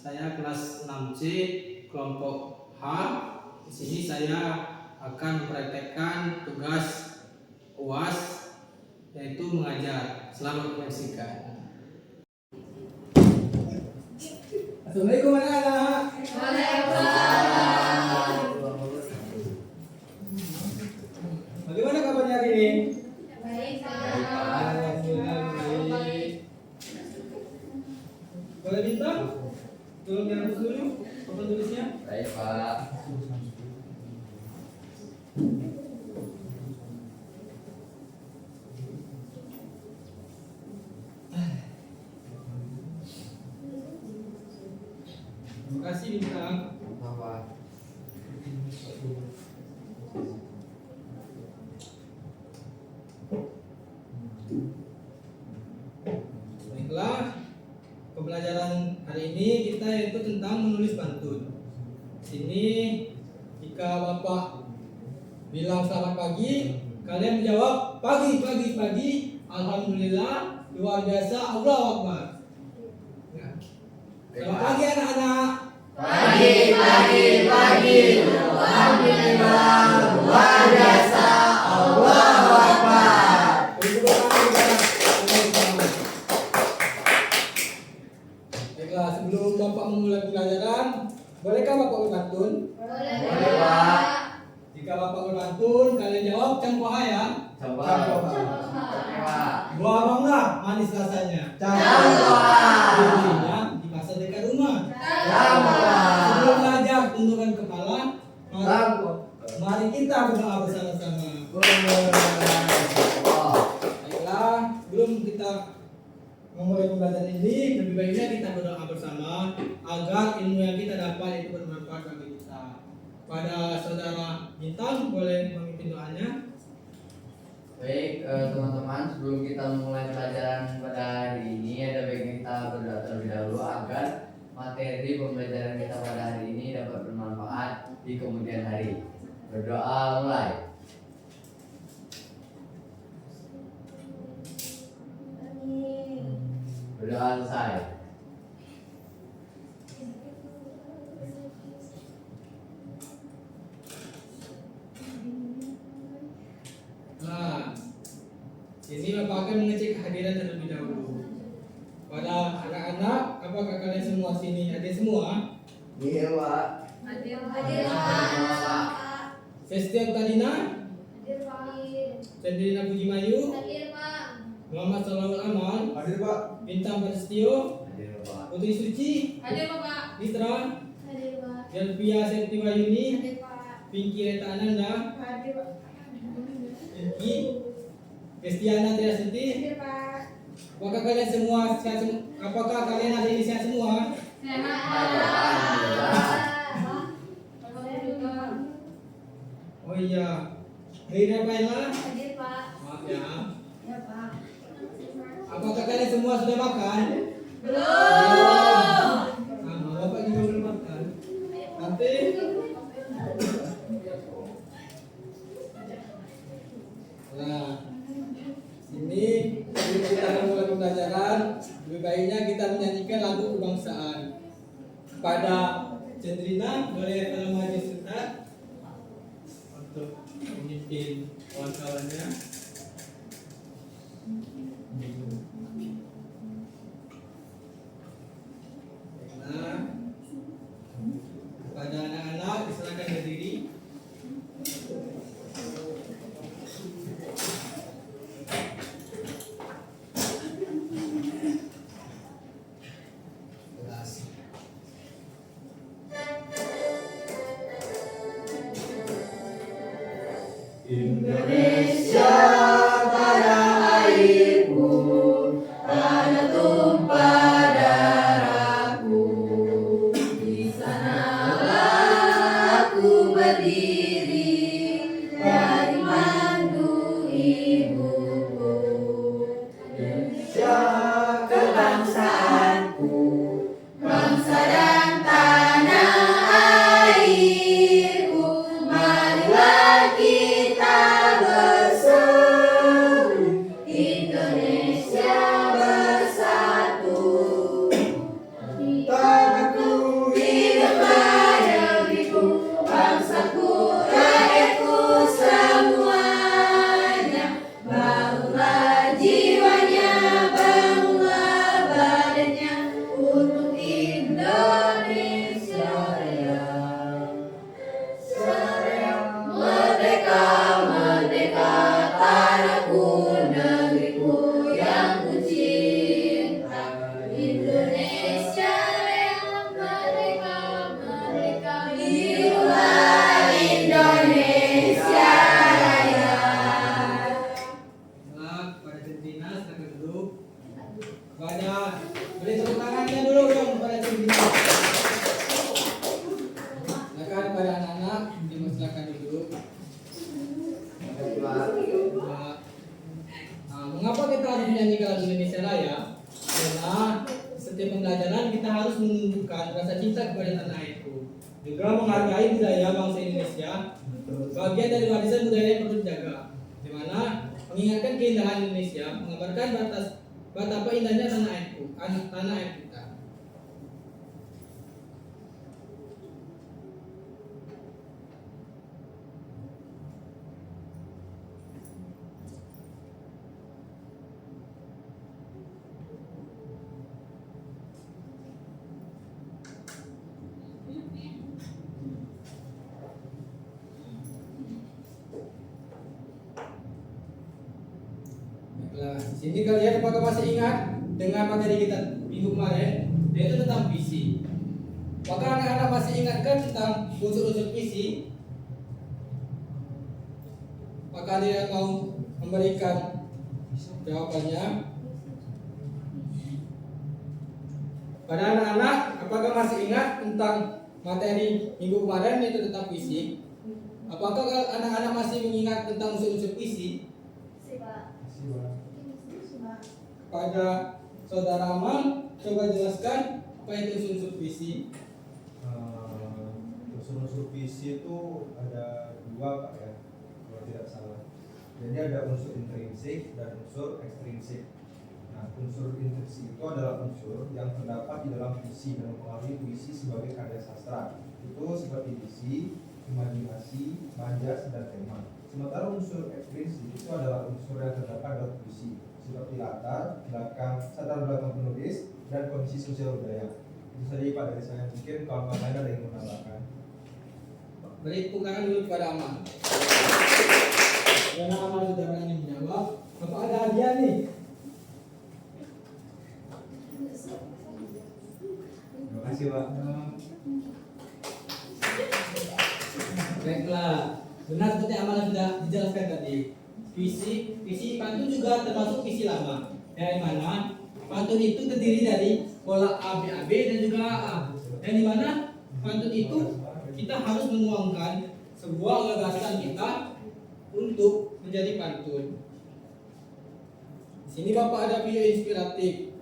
Saya kelas 6C kelompok H. Di sini saya akan mempraktekkan tugas UAS yaitu mengajar. Selamat menyaksikan. Assalamualaikum anak-anak. Waalaikumsalam. Bagaimana kabarnya hari ini? Baik, Alhamdulillah baik. Boleh minta? Tolong dihapus dulu papan tulisnya. Baik, Pak. Terima kasih Bintang. Apa? Baiklah, pembelajaran hari ini kita yaitu tentang menulis pantun. Sini jika Bapak bilang selamat pagi, kalian menjawab pagi. Alhamdulillah, luar biasa, Allahu Akbar. Nah, selamat pagi anak-anak. Pagi. Alhamdulillah, luar biasa. Allahu Akbar. Baiklah, sebelum Bapak memulai pembelajaran, bolehkah Bapak berpantun? Boleh, Pak. Jika Bapak berpantun, kalian jawab campuha ya. Pak. Buah mangga, manis rasanya. Campuha. Belinya di pasar dekat rumah. Campuha. Sebelum belajar, tundukkan kepala. Mari kita berdoa bersama-sama. Baiklah, sebelum kita memulai pembelajaran ini, lebih baiknya kita berdoa bersama agar ilmu yang kita dapat itu bermanfaat bagi kita. Pada saudara Bintang, boleh memimpin doanya. Baik, teman-teman, sebelum kita memulai pelajaran pada hari ini, ada baiknya kita berdoa terlebih dahulu agar materi pembelajaran kita pada hari ini dapat bermanfaat di kemudian hari. Berdoa mulai. Berdoa selesai. Nah, ini Bapak akan mengecek kehadiran terlebih dahulu. Pada anak-anak, apakah kalian semua sini hadir semua? Iya, Pak. Hadir, Pak. Sestian Tadina, Pak. Cendrina Pujimayu, Hadir, Pak. Muhammad Salawul Amal, Hadir Pak. Bintang Prastio, Hadir, Pak. Putri Suci, Hadir, Pak. Mitra, Hadir, Pak. Delvia Septiwayuni, Hadir, Pak. Pinky Reta Ananda, Hadir, Pak. Pinky, Kristiana Triasuti. Hadir, Pak. Apakah kalian semua apakah kalian ada di sehat semua? Oh iya. Rina Paila, Hadir, Pak. maaf ya. Ya, Pak. Apakah kalian semua sudah makan? Belum. Sama, Bapak juga belum makan. Nanti nah, ini sebelum kita mulai pembelajaran, lebih baiknya kita menyanyikan lagu kebangsaan. Pada Cendrina, boleh tolong maju sebentar untuk memimpin kawan-kawannya. Nah, pada anak-anak silakan berdiri. Indonesia tanah airku, tanah tumpah darahku. Di sanalah aku berdiri dari mandu ibuku. Indonesia kebangsaanku, bangsa dan tanah airku. Marilah kita Indonesia Raya. Merdeka, merdeka, tanahku, negeriku yang ku cinta. Indonesia Raya, merdeka, merdeka, hidup Indonesia Raya. Nah, pada Centina silakan duduk. Kepada beri tepuk tangannya dulu dong kepada Centina. Silakan pada anak-anak silakan duduk. Mengapa kita harus menyanyikan lagu Indonesia Raya? Karena setiap pembelajaran kita harus menunjukkan rasa cinta kepada tanah airku, juga menghargai budaya bangsa Indonesia. Bagian dari warisan budaya yang perlu dijaga, di mana mengingatkan keindahan Indonesia, mengabarkan betapa indahnya tanah airku, tanah air kita. Nah, di sini kalian apakah masih ingat dengan materi kita minggu kemarin, yaitu tentang visi? Apakah anak-anak masih ingatkan tentang unsur-unsur visi? Apakah dia mau memberikan jawabannya? Pada anak-anak, apakah masih ingat tentang materi minggu kemarin yaitu tentang visi? Apakah anak-anak masih mengingat tentang unsur-unsur visi? Pada saudara Amal, coba jelaskan apa itu unsur-unsur visi. Unsur-unsur visi itu ada dua Pak ya, kalau tidak salah. Jadi ada unsur intrinsik dan unsur ekstrinsik. Nah, unsur intrinsik itu adalah unsur yang terdapat di dalam visi dan mempengaruhi puisi sebagai karya sastra. Itu seperti visi, imajinasi, majas, dan tema. Sementara unsur ekstrinsik itu adalah unsur yang terdapat dalam puisi, seperti latar belakang penulis dan kondisi sosial budaya. Itu saja Pak dari saya. Mungkin kawan-kawan lain ada yang menambahkan. Beri tepuk tangan dulu kepada Amal. Karena Amal sudah berani menjawab, apa ada hadiah nih? Terima kasih Pak. Baiklah, benar seperti Amal sudah dijelaskan tadi. Visi pantun juga termasuk visi lama, yang mana pantun itu terdiri dari pola A, B, dan juga AA. Yang dimana pantun itu kita harus menuangkan sebuah gagasan kita untuk menjadi pantun. Di sini Bapak ada video inspiratif.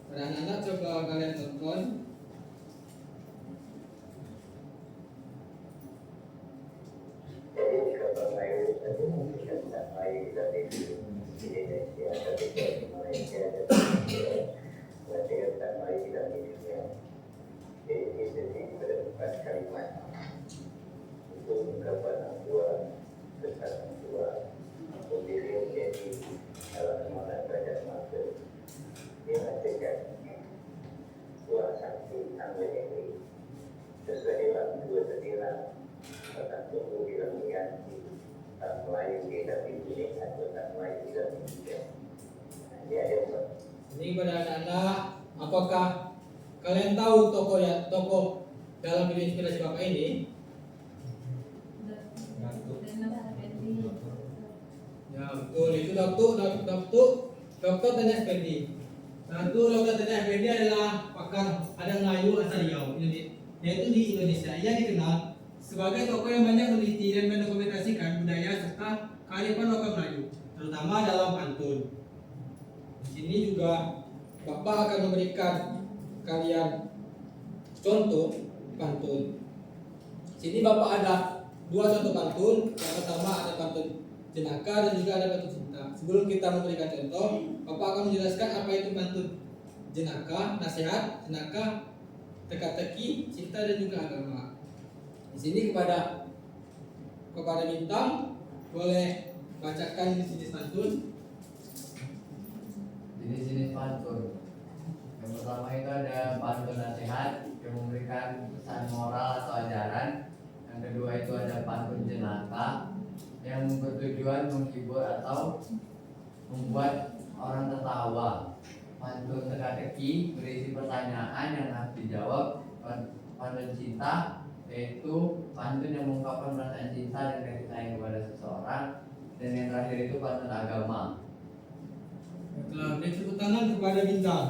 Pada anak-anak coba kalian tonton. Ini pada anak-anak, apakah kalian tahu tokoh dalam video inspirasi Bapak ini? Ya betul, itu Dokter Tanya Effendi. Dokter Tanya Effendi adalah pakar Adang Melayu asal Riau, yaitu di Indonesia. Ia dikenal sebagai tokoh yang banyak meneliti dan mendokumentasikan budaya serta kearifan lokal Melayu, terutama dalam pantun. Di sini juga Bapak akan memberikan kalian contoh pantun. Di sini Bapak ada dua contoh pantun. Yang pertama ada pantun jenaka dan juga ada pantun cinta. Sebelum kita memberikan contoh, Bapak akan menjelaskan apa itu pantun jenaka, nasihat, jenaka, teka-teki, cinta dan juga agama. Di sini kepada Bintang boleh bacakan jenis pantun. Jenis-jenis pantun. Yang pertama itu ada pantun nasihat, memberikan pesan moral atau ajaran. Yang kedua itu ada pantun jenaka yang bertujuan menghibur atau membuat orang tertawa. Pantun teka-teki berisi pertanyaan yang harus dijawab. Pantun cinta yaitu pantun yang mengungkapkan perasaan cinta dan kasih sayang kepada seseorang. Dan yang terakhir itu pantun agama. Baiklah, beri tepuk tangan kepada Bintang.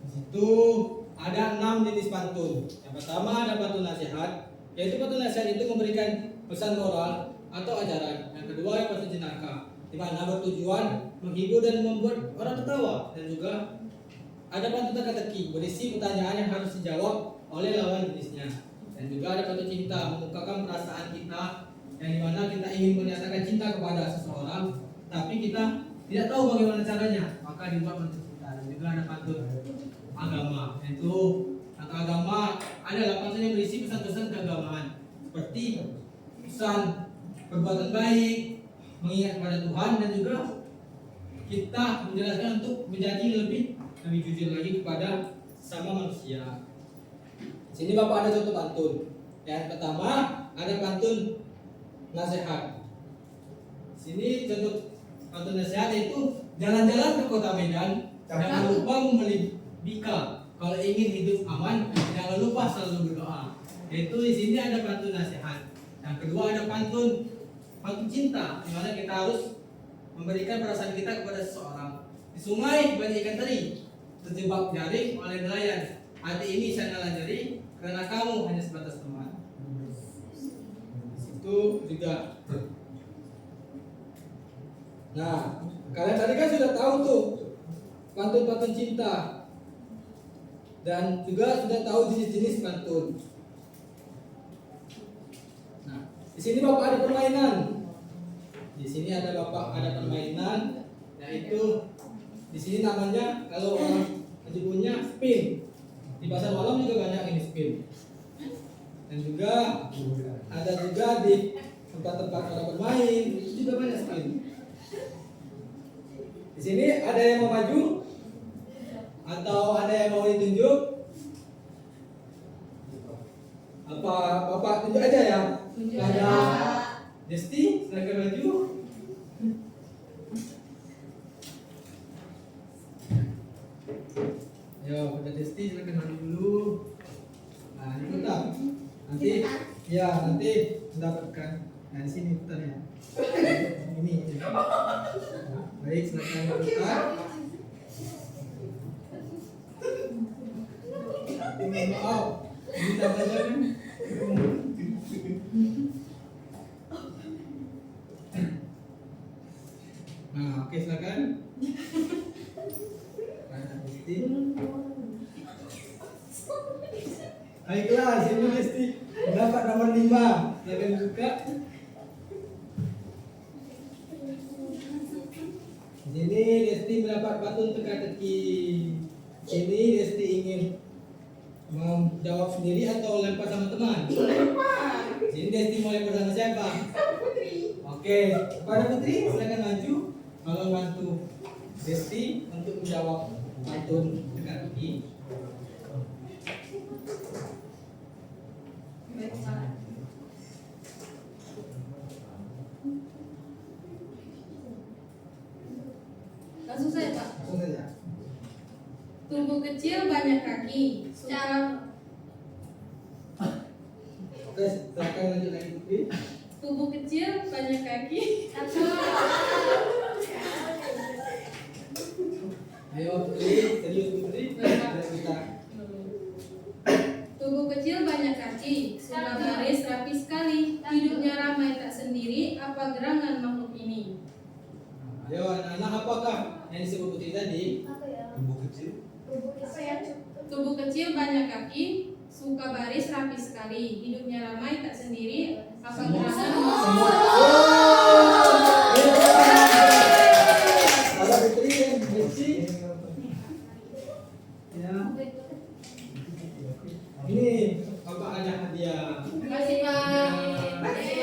Di situ ada 6 jenis pantun. Yang pertama ada pantun nasihat, yaitu pantun nasihat itu memberikan pesan moral atau ajaran. Yang kedua ada pantun jenaka, di mana bertujuan menghibur dan membuat orang tertawa. Dan juga ada pantun teka-teki berisi pertanyaan yang harus dijawab oleh lawan jenisnya. Dan juga ada pantun cinta mengungkapkan perasaan kita yang dimana kita ingin menyatakan cinta kepada seseorang, tapi kita tidak tahu bagaimana caranya, maka dibuat pantun cinta. Dan juga ada pantun agama, yaitu tentang agama adalah pantun yang berisi pesan-pesan keagamaan seperti pesan perbuatan baik, mengingat kepada Tuhan, dan juga kita menjelaskan untuk menjadi lebih jujur lagi kepada sama manusia. Sini Bapak ada contoh pantun. Yang pertama ada pantun nasihat. Sini contoh pantun nasihat yaitu jalan-jalan ke kota Medan, jangan lupa membeli bika. Kalau ingin hidup aman, jangan lupa selalu berdoa. Yaitu di sini ada pantun nasihat. Yang kedua ada pantun cinta, di mana kita harus memberikan perasaan kita kepada seseorang. Di sungai banyak ikan teri, terjebak jaring oleh nelayan. Hati ini saya nyari karena kamu hanya sebatas teman. Itu juga. Nah, kalian tadi kan sudah tahu tuh pantun-pantun cinta. Dan juga sudah tahu jenis-jenis pantun. Nah, di sini Bapak ada permainan. Di sini ada Bapak ada permainan, yaitu di sini namanya kalau orang menyebutnya spin. Di pasar malam juga banyak ini spin. Dan juga ada juga di tempat-tempat orang bermain itu juga banyak spin. Di sini ada yang mau maju atau ada yang mau ditunjuk? Apa Bapak tunjuk aja ya? Ada Desti, silakan maju. Yo, ada Desti, silakan maju dulu. Nah, ini putar. Nanti, ya nanti mendapatkan. Nah, di sini putar ya. Ini. Baik, silakan putar. Maaf, ini tambahnya kan. Nah, oke silakan. Baiklah, sini Desti dapat nomor 5. Silakan buka. Sini Desti mendapat pantun teka-teki. Sini Desti ingin menjawab sendiri atau lempar sama teman? Sini Desti mau lempar sama siapa? Oke, pada Putri silakan maju. Kalau bantu Desti untuk menjawab pantun teka-teki. Langsung saja Pak. Langsung saja. Tubuh kecil banyak kaki. Secara Oke, silakan lanjut lagi Putri. tubuh kecil banyak kaki. Ayo Putri, serius Putri. Kita. Tubuh kecil banyak kaki, suka baris rapi sekali, hidupnya ramai tak sendiri, apa gerangan makhluk ini? Ayo anak-anak, apakah yang disebut Putri tadi? Tubuh kecil. Tubuh kecil banyak kaki, suka baris rapi sekali, hidupnya ramai tak sendiri, apa gerangan Semua. Ada Putri yang Desi. Ya. Ini Bapak ada hadiah. Terima kasih Pak.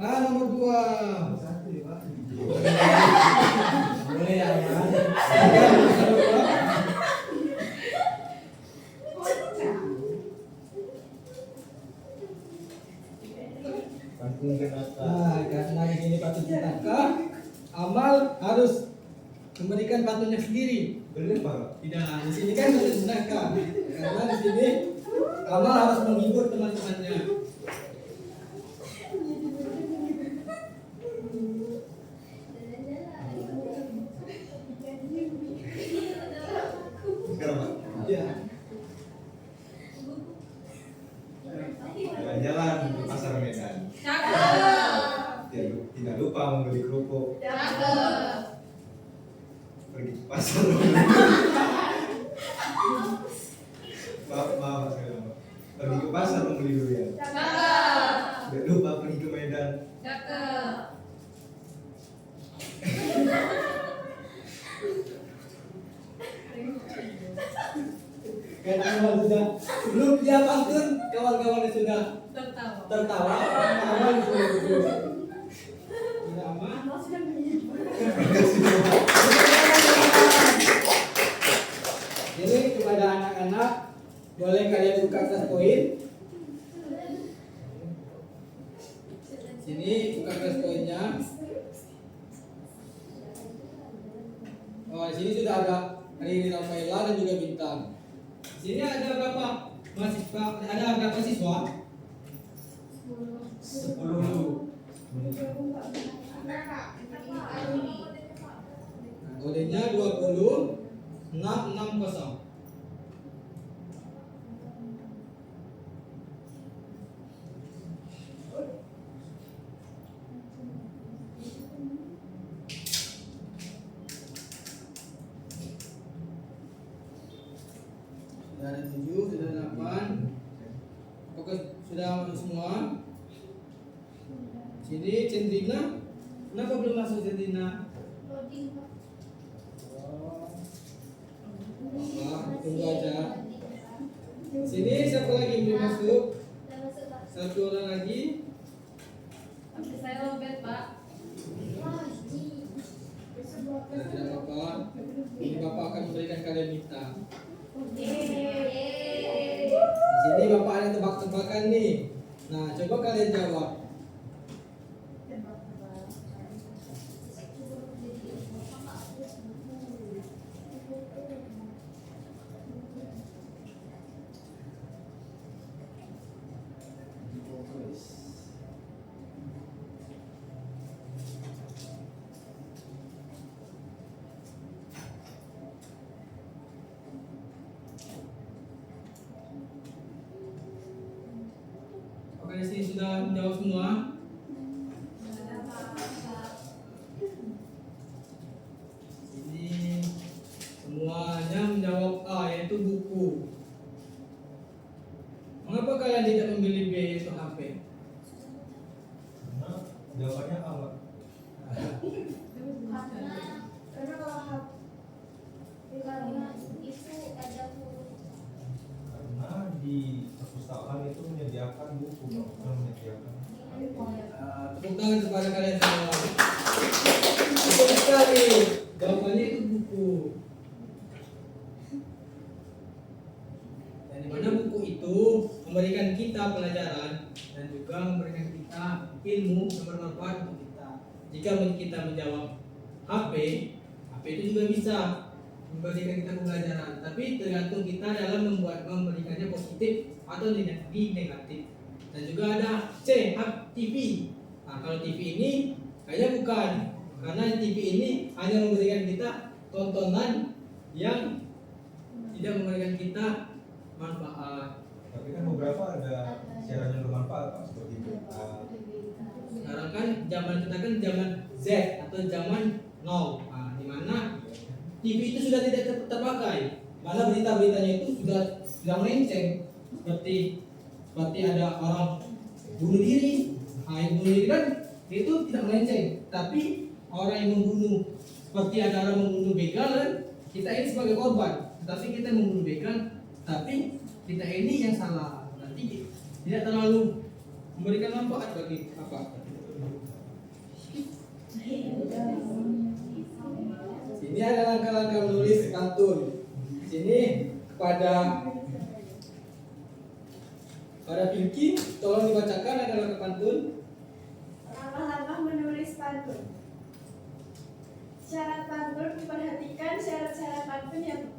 Nomor 2. Boleh ya, Amal. Pantun kenapa? Karena ini patut ditangkap, Amal harus memberikan patunnya sendiri. Bener Pak. Tidak, di sini kan patut ditangkap. Karena di sini Amal harus menghibur teman-temannya. Sekarang Pak. Ya. Jalan-jalan ke pasar Medan. Cakep. Tidak lupa membeli kerupuk. Cakep. Pergi ke pasar. Maaf sekali Pak. Pergi ke pasar membeli durian. Cakep. Tidak lupa pergi ke Medan. Cakep. Karena Amal sudah sebelum dia pantun, kawan-kawannya sudah Tertawa. tertawa. Amal sudah duduk. Tidak Amal. Jadi kepada anak-anak boleh kalian buka kelas poin. Sini buka kelas poinnya. Oh, di sini sudah ada Riri Rafaela dan juga Bintang. Di sini ada berapa mahasiswa? Ada berapa siswa? 10. Kodenya 20660. Sudah ada 7, sudah ada 8. Apakah sudah masuk semua? Sini Cendrina. Kenapa belum masuk Cendrina? Tunggu aja. Sini siapa lagi yang belum masuk? Satu orang lagi. Tapi saya lobet, Pak. Nah, tidak apa-apa. Ini Bapak akan memberikan kalian bintang. Di sini Bapak ada tebak-tebakan nih. Nah, coba kalian jawab. Oke, di sini sudah menjawab semua. Ini semuanya menjawab A, yaitu buku. Mengapa kalian tidak membeli B, yaitu HP? Karena jawabannya apa? Karena di perpustakaan itu menyediakan buku, bukan menyediakan. Tepuk tangan kepada kalian semua. Betul sekali. Jawabannya itu buku. Dan di mana buku itu memberikan kita pelajaran dan juga memberikan kita ilmu yang bermanfaat untuk kita. Jika kita menjawab HP itu juga bisa memberikan kita pembelajaran, tapi tergantung kita dalam memberikannya positif atau negatif. Dan juga ada C, TV. Nah, kalau TV ini kayaknya bukan, karena TV ini hanya memberikan kita tontonan yang tidak memberikan kita manfaat. Tapi kan beberapa ada siaran yang bermanfaat Pak, seperti Sekarang kan zaman kita kan zaman Z atau zaman now, nah, di mana TV itu sudah tidak terpakai, mana berita-beritanya itu sudah melenceng, seperti ada orang bunuh diri. Nah, yang bunuh diri kan itu tidak melenceng, tapi orang yang membunuh, seperti ada orang membunuh begal kan, kita ini sebagai korban, tetapi kita membunuh begal, tapi kita ini yang salah. Nanti tidak terlalu memberikan manfaat bagi apa? Ini ada langkah-langkah menulis pantun. Sini kepada Pinky, tolong dibacakan ada langkah pantun. Langkah-langkah menulis pantun. Syarat pantun, perhatikan syarat-syarat pantun yang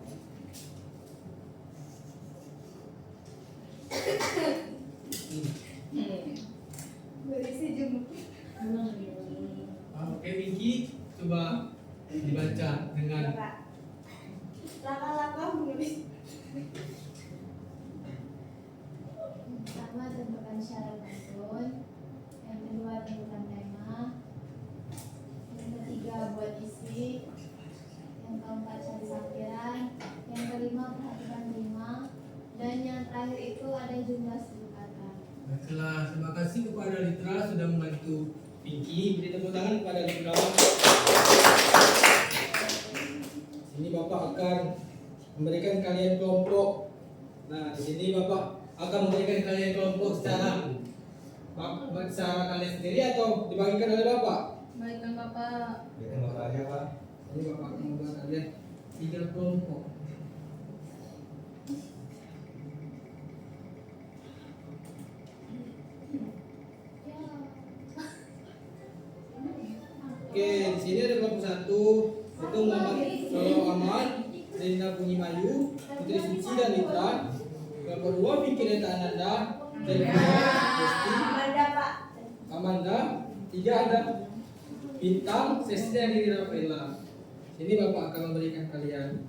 berisi jumlah. Oke Pinky, coba dibaca dengan Langkah-langkah menulis. Pertama, tentukan syarat pantun. Yang kedua, tentukan tema. Yang ketiga, buat isi. Yang keempat, cari sampiran. Yang kelima, perhatikan rima. Dan yang terakhir itu ada jumlah 10 kata. Baiklah, terima kasih kepada Litra sudah membantu Pinky. Beri tepuk tangan kepada Litra. Sini Bapak akan memberikan kalian kelompok. Nah, di sini Bapak akan memberikan kalian kelompok secara kalian sendiri atau dibagikan oleh Bapak? Baikkan Bapak. Bikin bakal aja Pak. Ini Bapak akan membuat kalian 3 kelompok. Oke, di sini ada kelompok 1 itu Muhammad Lolo Aman, Rina Punyimayu, Putri Suci dan Litra. Kelompok 2 Vicky Reta Ananda, Desti, Ada Pak. Amanda. 3 ada Bintang, Sesi dan Riri Rafaela. Sini Bapak akan memberikan kalian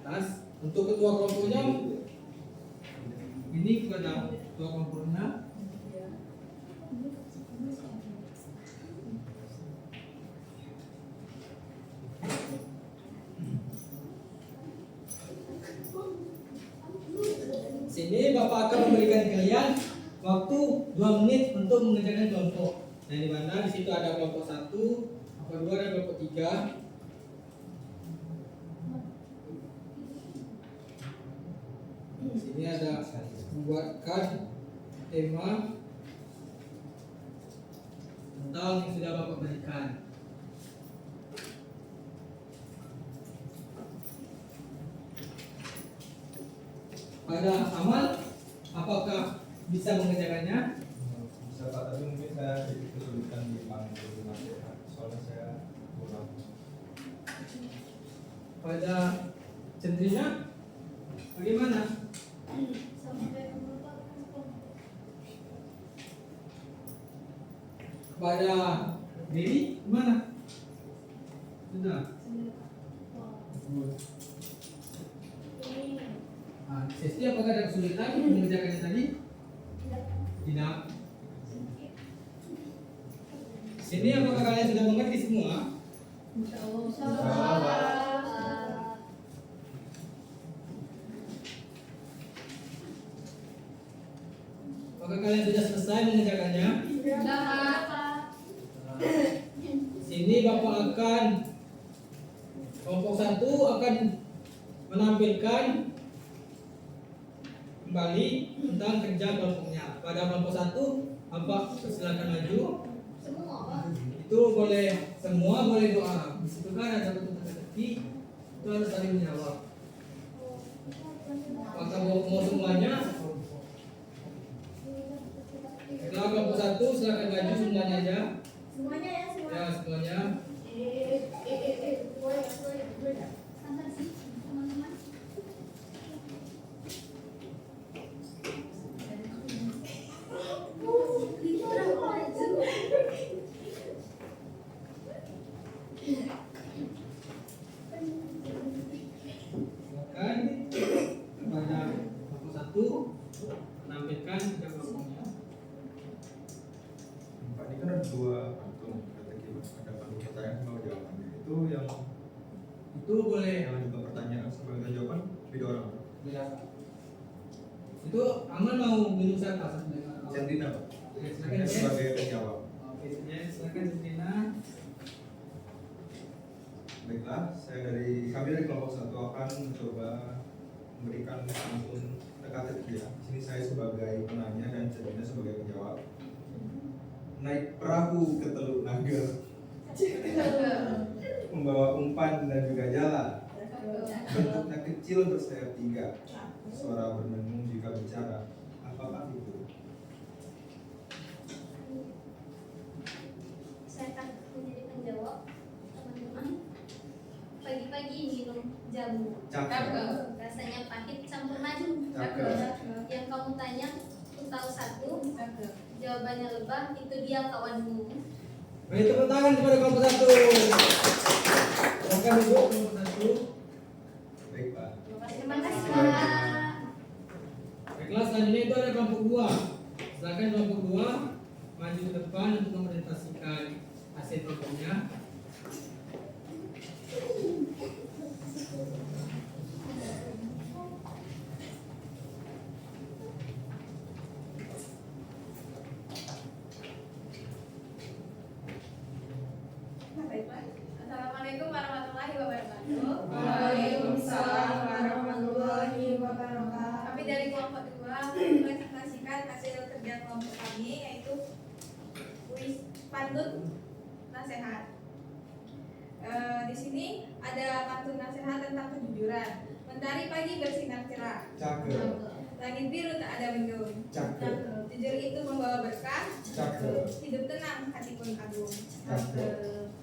tas untuk ketua kelompoknya. Ini kepada ketua kelompoknya. Sini Bapak akan memberikan kalian waktu 2 menit untuk mengerjakan kelompok. Nah, di mana di situ ada kelompok 1, kelompok 2 dan kelompok 3. Di sini ada membuatkan tema tentang yang sudah Bapak berikan. Pada Amal, apakah bisa mengerjakannya? Bisa Pak, tapi mungkin saya sedikit kesulitan di panggung soalnya saya kurang. Pada Cendrina, bagaimana? Pada Dewi, gimana? Sudah. Nah, Sesti, apakah ada kesulitan mengerjakannya tadi? Tidak. Sini apakah kalian sudah mengerti semua? Apakah kalian sudah selesai mengerjakannya? Sini Bapak akan kelompok 1 akan menampilkan kembali tentang kerja kelompoknya. Pada kelompok 1, Bapak silakan maju. Itu boleh semua, boleh doa. Di situ kan ada bentuk teka-teki, itu harus saling menjawab. Apakah mau semuanya? Setelah kelompok 1 silakan maju semuanya aja. Semuanya ya, semua. Ya semuanya. Santai sih, teman-teman. Silakan kepada kelompok 1 menampilkan kerja kelompoknya. Pak, ini kan ada 2 pantun strategi Mas. Ada pantun pertanyaan sama jawabannya. Itu yang Boleh. juga pertanyaan sama jawaban beda orang. Ya. Itu Aman mau minum siapa? Cendina Pak. Oke, Saya silakan. sebagai penjawab. Oke, silakan Cendrina. Baiklah, kami dari kelompok 1 akan mencoba memberikan pantun teka-teki ya. Di sini saya sebagai penanya dan Cendina sebagai penjawab. naik perahu ke Teluk Naga, membawa umpan dan juga jala. Bentuknya kecil bersayap 3. Suara berdengung jika bicara. Apakah itu? Saya akan menjadi penjawab, teman-teman. Pagi-pagi minum jamu. Cakep. Rasanya pahit campur madu. Cakep. Yang kamu tanya, aku tahu satu. Jawabannya lebah, itu dia kawanmu. Beri tepuk tangan kepada kelompok 1. Silakan duduk kelompok 1. Baik Pak. Terima kasih, Pak. Baiklah, selanjutnya itu ada kelompok 2. Silakan kelompok 2 maju ke depan untuk mempresentasikan hasil kelompoknya. Assalamualaikum warahmatullahi wabarakatuh. Waalaikumsalam warahmatullahi wabarakatuh. Kami dari kelompok 2 mempresentasikan hasil kerja kelompok kami, yaitu kuis pantun nasihat. Di sini ada pantun nasihat tentang kejujuran. Mentari pagi bersinar cerah, Cakep. langit biru tak ada mendung. Cakep. Jujur itu membawa berkah, Cakep. hidup tenang, hati pun agung. Cakep.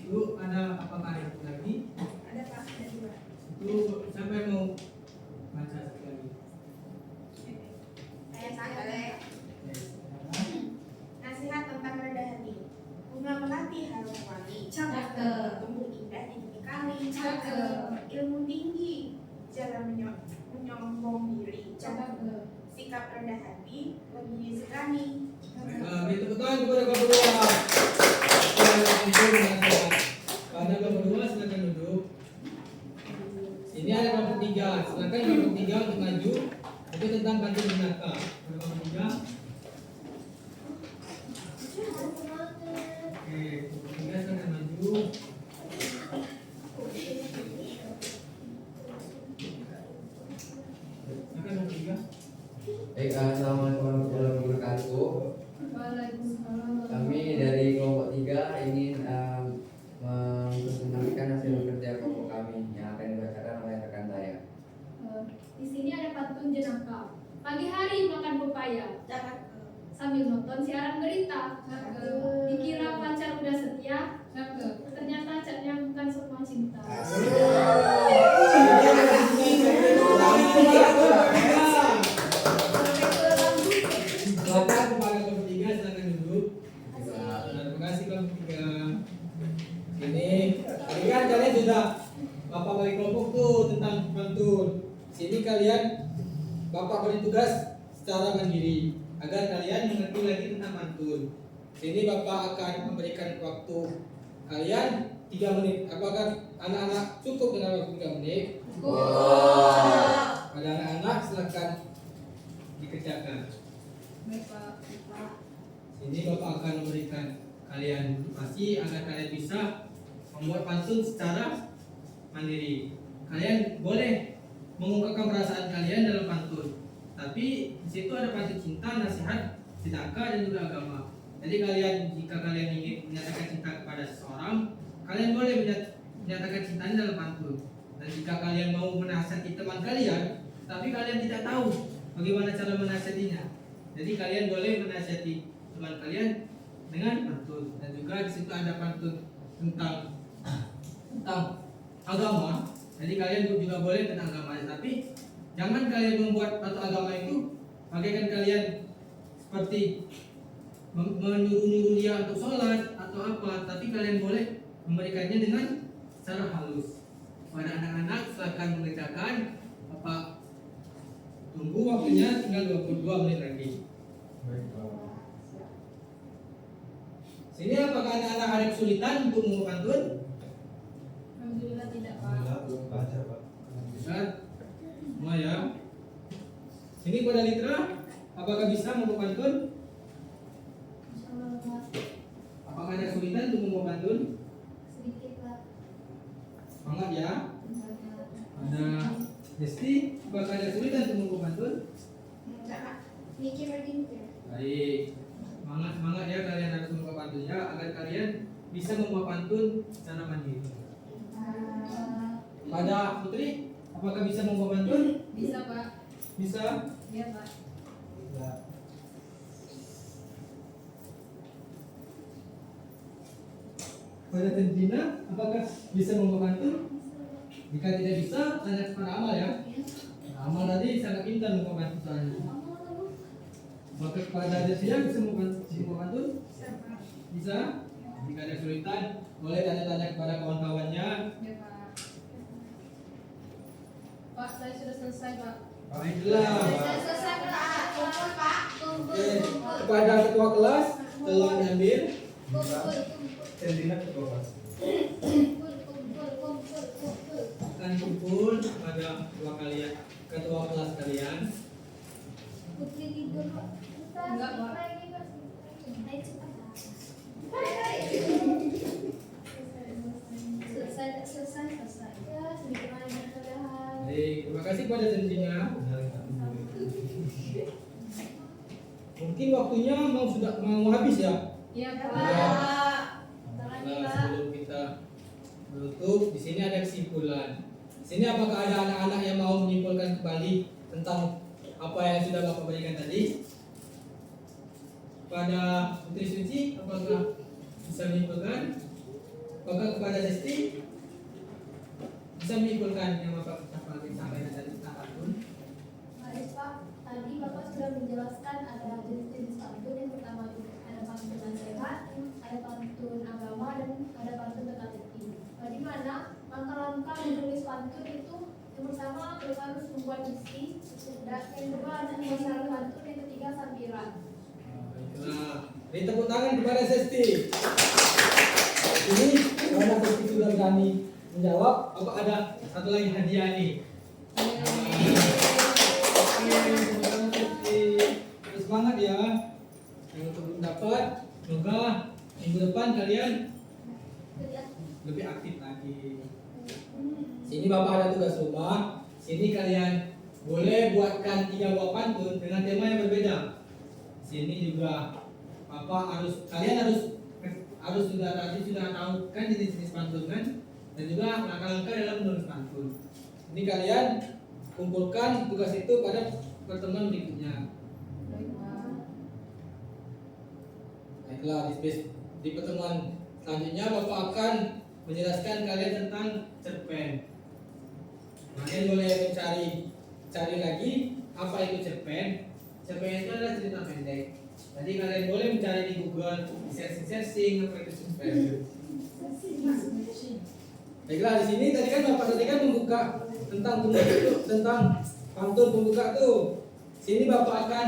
Itu ada apakah ada lagi? Ada Pak, ada 2. Itu siapa yang mau baca sekali? Saya nasihat tentang rendah hati. Bunga melati harum wangi, Cakep. tumbuh indah di tepi kali, Cakep. ilmu tinggi, jangan menyombong diri, sikap rendah hati, lebih disegani. Beri tepuk tangan kepada kelompok 2. Pada kelompok 2 silakan duduk. Ini ada kelompok 3. Silakan kelompok 3 untuk maju. Itu tentang pantun binaka. Pada kelompok 3. Oke, kelompok 3 silakan maju. Silakan kelompok 3. Baik, assalamualaikum warahmatullahi wabarakatuh. Kami dari kelompok 3 ingin mempresentasikan hasil kerja kelompok kami yang akan dibacakan oleh rekan saya. Di sini ada pantun jenaka. Pagi hari makan pepaya, Jangan sambil nonton siaran berita. Dikira pacar udah setia, ternyata catnya bukan semua cinta. Silakan kepada kelompok 3 silakan duduk. Terima kasih kelompok 3. Ini tadi kan kalian sudah Bapak bagi kelompok tuh tentang pantun. Sini kalian Bapak beri tugas secara mandiri agar kalian mengerti lagi tentang pantun. Sini Bapak akan memberikan waktu kalian 3 menit. Apakah anak-anak cukup dengan waktu 3 menit? Pada anak-anak silakan dikerjakan. Sini Bapak akan memberikan kalian motivasi agar kalian bisa membuat pantun secara mandiri. Kalian boleh mengungkapkan perasaan kalian dalam pantun, tapi di situ ada pantun cinta, nasihat, sedekah dan juga agama. Jadi jika kalian ingin menyatakan cinta kepada seseorang, kalian boleh menyatakan cintanya dalam pantun. Dan jika kalian mau menasihati teman kalian, tapi kalian tidak tahu bagaimana cara menasihatinya, jadi kalian boleh menasihati teman kalian dengan pantun. Dan juga di situ ada pantun tentang agama. Jadi kalian juga boleh tentang agama, tapi jangan kalian membuat satu agama itu bagaikan kalian seperti menyuruh dia untuk sholat atau apa, tapi kalian boleh memberikannya dengan secara halus. Pada anak-anak silakan mengerjakan. Bapak tunggu waktunya, tinggal 22 menit lagi. Baik Pak. Sini apakah anak-anak ada kesulitan untuk membuat pantun? Alhamdulillah tidak, Pak. Alhamdulillah belum baca Pak. Bisa? Semua ya. Sini pada Litra, apakah bisa membuat pantun? Insyaallah, Pak. Apakah ada kesulitan untuk membuat pantun? Sedikit, Pak. Semangat ya. Ada Desti, apakah ada kesulitan untuk membuat pantun? Jangan mikir lagi mikir. Baik. Semangat ya, kalian harus membawa pantunnya agar kalian bisa membawa pantun secara mandiri. Pada Putri, apakah bisa membawa pantun? Bisa, Pak. Bisa? Iya, Pak. Ya. Pada Tentina, apakah bisa membawa pantun? Jika tidak bisa, tanya kepada Amal ya. Amal tadi sangat pintar membawa pantun soalnya. Maka kepada Desia bisa membawa pantun? Bisa? Jika ada kesulitan, boleh tanya-tanya kepada kawan-kawannya. Iya, Pak. Pak, saya sudah selesai, Pak. Baiklah. Selesai Pak. Kumpul Pak. Oke, kepada ketua kelas, tolong diambil. Tentina ketua kelas. Akan kumpul kepada ketua kelas kalian. Putri tidur Pak. Enggak, Pak. Ayo cepat. Selesai. Ya, sedikit lagi mudah-mudahan. Baik, terima kasih pada Tentina. Mungkin waktunya mau habis ya. Iya, Ya, Pak. Pak. Nah, sebelum kita menutup, di sini ada kesimpulan. Sini apakah ada anak-anak yang mau menyimpulkan kembali tentang apa yang sudah Bapak berikan tadi? Pada Putri Suci, apakah bisa menyimpulkan? Apakah kepada Desti bisa menyimpulkan yang Bapak sampaikan tadi tentang pantun? Baik Pak, tadi Bapak sudah menjelaskan ada jenis-jenis pantun. Yang pertama itu ada pantun nasihat, ada pantun agama, dan ada pantun teka-teki. Bagaimana langkah-langkah menulis pantun itu? Yang pertama kita harus membuat isi, dan yang kedua ada pemasaran pantun, yang ketiga sampiran. Nah, beri tepuk tangan kepada Sesti. Ini karena Sesti sudah berani menjawab, apa ada satu lagi hadiah nih? Terus semangat ya. Yang untuk belum dapat, semoga minggu depan kalian lebih aktif lagi. Sini Bapak ada tugas rumah. Sini kalian boleh buatkan 3 buah pantun dengan tema yang berbeda. Sini juga kalian harus sudah tahu kan jenis-jenis pantun kan, dan juga langkah-langkah dalam menulis pantun. Ini kalian kumpulkan tugas itu pada pertemuan berikutnya. Baiklah, di pertemuan selanjutnya Bapak akan menjelaskan kalian tentang cerpen. Kalian boleh cari lagi apa itu cerpen. Cerpen itu adalah cerita pendek. Jadi kalian boleh mencari di Google, searching apa itu cerpen. Baiklah, di sini tadi kan Bapak membuka tentang pantun pembuka tuh. Sini Bapak akan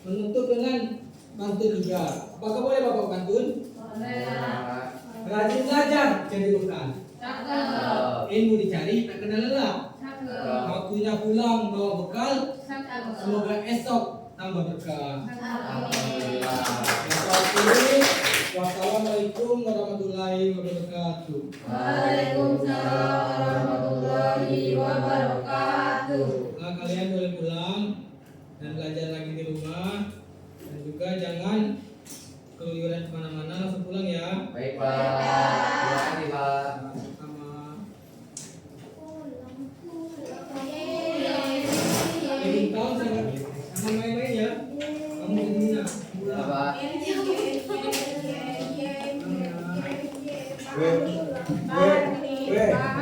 menutup dengan pantun juga. Apakah boleh Bapak pantun? Boleh. Rajin belajar jadi bukan. Cakep. Ilmu dicari tak kenal lelah. Cakep. Waktunya pulang bawa bekal. Cakep. Semoga esok tambah berkah. Alhamdulillah. Wassalamualaikum warahmatullahi wabarakatuh. Waalaikumsalam warahmatullahi wabarakatuh. Nah, kalian boleh pulang dan belajar lagi di rumah, dan juga jangan keluyuran kemana-mana, langsung pulang ya. Baik, Pak. Terima kasih, Pak. Sama Yeay. Ibu kau sama main-main ya. Kamu gimana? Ya, Pak. Weh. Pak.